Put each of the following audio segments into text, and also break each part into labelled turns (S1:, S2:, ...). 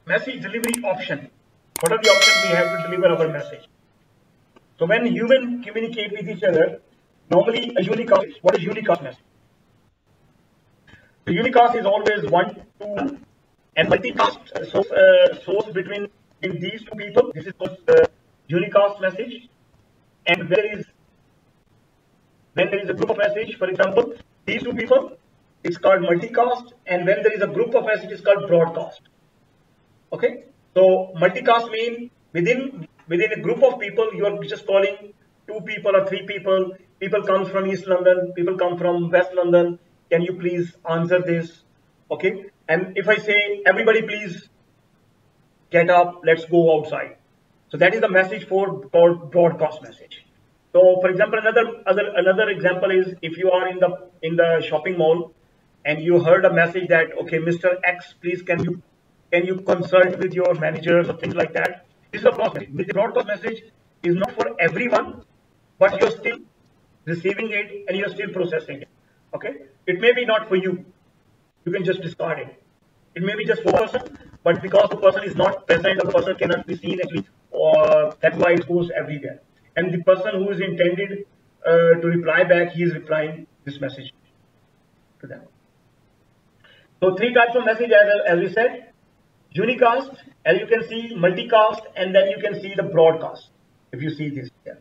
S1: message delivery option. What are the options we have to deliver our message? So when humans communicate with each other, normally a unicast. What is unicast message? The unicast is always 1, 2, and multicast source between in these two people. This is called unicast message. And when there is a group of message, for example, these two people, it's called multicast. And when there is a group of message, it's called broadcast. Okay. So multicast means within a group of people, you are just calling 2 people or 3 people. People come from East London. People come from West London. Can you please answer this? Okay. And if I say, everybody please get up, let's go outside. So that is the message for called broadcast message. So for example, another example is if you are in the shopping mall and you heard a message that, okay, Mr. X, please can you consult with your managers or things like that. This is a broadcast message. The broadcast message is not for everyone, but you're still receiving it and you're still processing it. Okay, it may be not for you. You can just discard it. It may be just for a person, but because the person is not present, the person cannot be seen actually, or that's why it goes everywhere. And the person who is intended to reply back, he is replying this message to them. So 3 types of message as we said: unicast, as you can see, multicast, and then you can see the broadcast. If you see this here.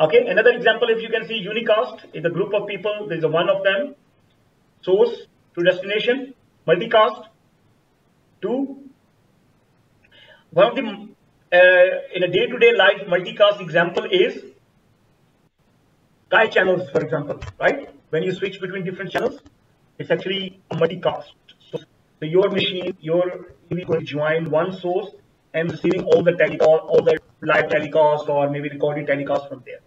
S1: Okay, another example, if you can see unicast is a group of people, there is a one of them, source to destination, multicast, 2. One of the, in a day-to-day life, multicast example is Sky channels, for example, right? When you switch between different channels, it's actually a multicast. So your machine, your TV will join one source and receiving all the telecast, all the live telecast or maybe recorded telecast from there.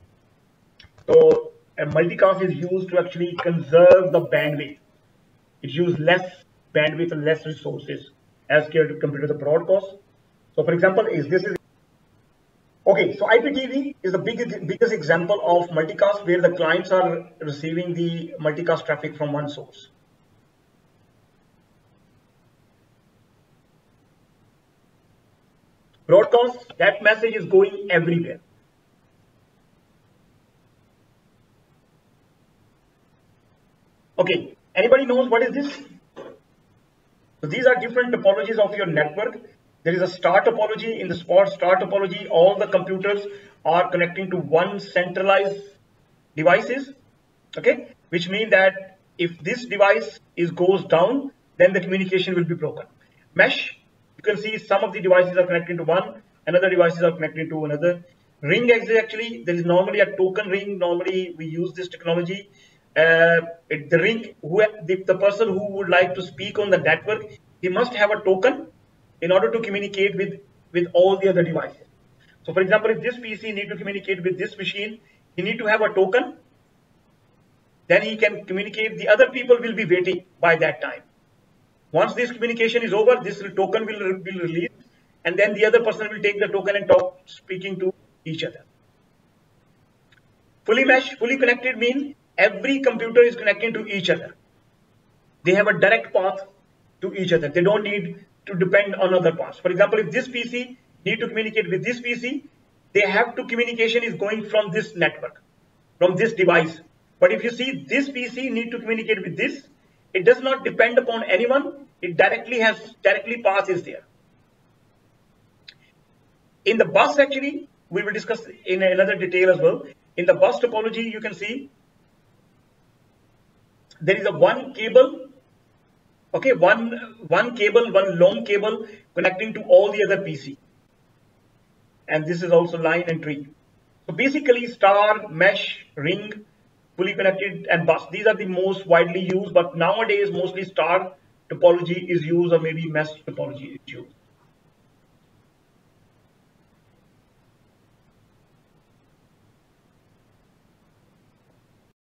S1: So a multicast is used to actually conserve the bandwidth. It uses less bandwidth and less resources as compared to the broadcast. So for example, okay, so IPTV is the biggest example of multicast where the clients are receiving the multicast traffic from one source. Broadcast, that message is going everywhere. Okay, anybody knows what is this? So these are different topologies of your network. There is a star topology. In the star topology, all the computers are connecting to one centralized devices. Okay, which means that if this device goes down, then the communication will be broken. Mesh, you can see some of the devices are connected to one, another devices are connected to another. Ring actually, there is normally a token ring. Normally we use this technology. The ring, the person who would like to speak on the network, he must have a token in order to communicate with all the other devices. So for example, if this PC need to communicate with this machine, he need to have a token. Then he can communicate. The other people will be waiting by that time. Once this communication is over, this token will be released, and then the other person will take the token and speaking to each other. Fully meshed, fully connected means every computer is connecting to each other. They have a direct path to each other. They don't need to depend on other paths. For example, if this PC need to communicate with this PC, communication is going from this network, from this device. But if you see this PC need to communicate with this, it does not depend upon anyone. It directly path is there. In the bus, actually, we will discuss in another detail as well. In the bus topology, you can see there is a one cable. Okay, one cable, one long cable connecting to all the other PC. And this is also line and tree. So basically star, mesh, ring, fully connected and bus. These are the most widely used, but nowadays mostly star topology is used or maybe mesh topology is used.